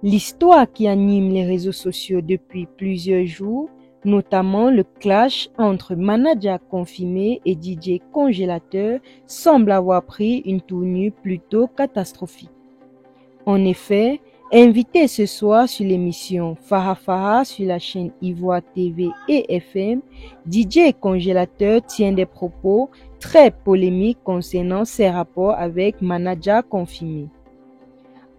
L'histoire qui anime les réseaux sociaux depuis plusieurs jours, notamment le clash entre manager confirmé et DJ congélateur, semble avoir pris une tournure plutôt catastrophique. En effet, invité ce soir sur l'émission Farah Farah sur la chaîne Ivoire TV et FM, DJ congélateur tient des propos très polémiques concernant ses rapports avec manager confirmé.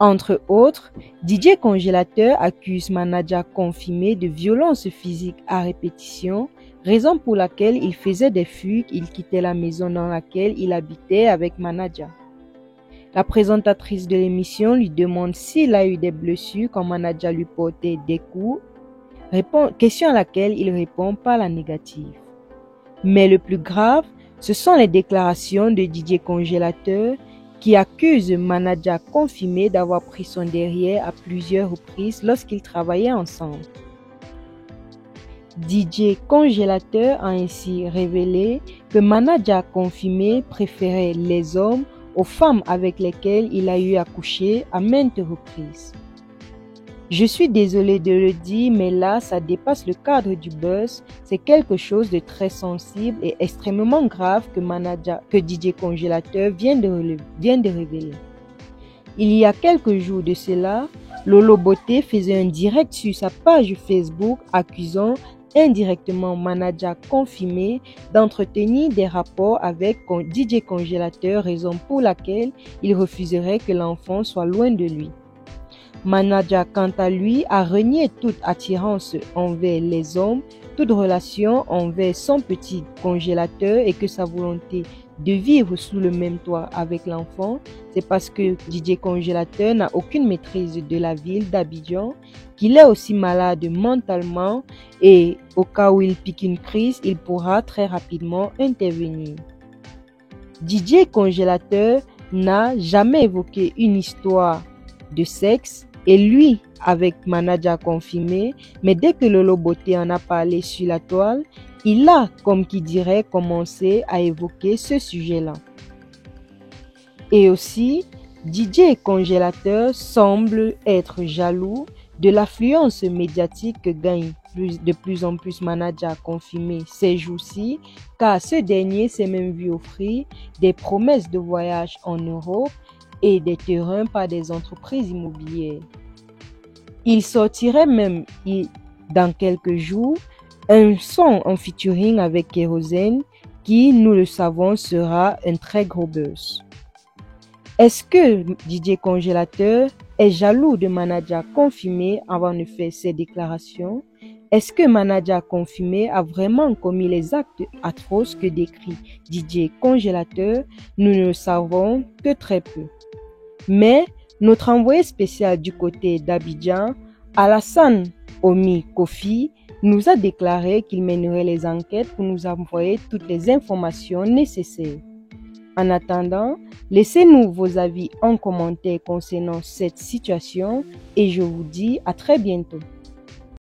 Entre autres, DJ congélateur accuse manager confirmé de violence physique à répétition, raison pour laquelle il faisait des fugues, il quittait la maison dans laquelle il habitait avec manager. La présentatrice de l'émission lui demande s'il a eu des blessures quand manager lui portait des coups, question à laquelle il répond par la négative. Mais le plus grave, ce sont les déclarations de DJ congélateur qui accuse manager confirmé d'avoir pris son derrière à plusieurs reprises lorsqu'ils travaillaient ensemble. DJ congélateur a ainsi révélé que manager confirmé préférait les hommes aux femmes avec lesquelles il a eu à coucher à maintes reprises. Je suis désolé de le dire, mais là, ça dépasse le cadre du buzz. C'est quelque chose de très sensible et extrêmement grave que DJ congélateur vient de révéler. Il y a quelques jours de cela, Lolo Beauté faisait un direct sur sa page Facebook accusant indirectement manager confirmé d'entretenir des rapports avec DJ congélateur, raison pour laquelle il refuserait que l'enfant soit loin de lui. Manager, quant à lui, a renié toute attirance envers les hommes, toute relation envers son petit congélateur et que sa volonté de vivre sous le même toit avec l'enfant, c'est parce que DJ congélateur n'a aucune maîtrise de la ville d'Abidjan, qu'il est aussi malade mentalement et au cas où il pique une crise, il pourra très rapidement intervenir. DJ congélateur n'a jamais évoqué une histoire de sexe et lui avec manager confirmé, mais dès que Lolo Beauté en a parlé sur la toile, il a, comme qui dirait, commencé à évoquer ce sujet-là. Et aussi, DJ congélateur semble être jaloux de l'affluence médiatique que gagne de plus en plus manager confirmé ces jours-ci, car ce dernier s'est même vu offrir des promesses de voyage en Europe et des terrains par des entreprises immobilières. Il sortirait même dans quelques jours un son en featuring avec Kérosène qui, nous le savons, sera un très gros buzz. Est-ce que DJ congélateur est jaloux de manager confirmé avant de faire ces déclarations? Est-ce que manager confirmé a vraiment commis les actes atroces que décrit DJ congélateur? Nous ne le savons que très peu. Mais notre envoyé spécial du côté d'Abidjan, Alassane Omi Kofi, nous a déclaré qu'il mènerait les enquêtes pour nous envoyer toutes les informations nécessaires. En attendant, laissez-nous vos avis en commentaire concernant cette situation et je vous dis à très bientôt.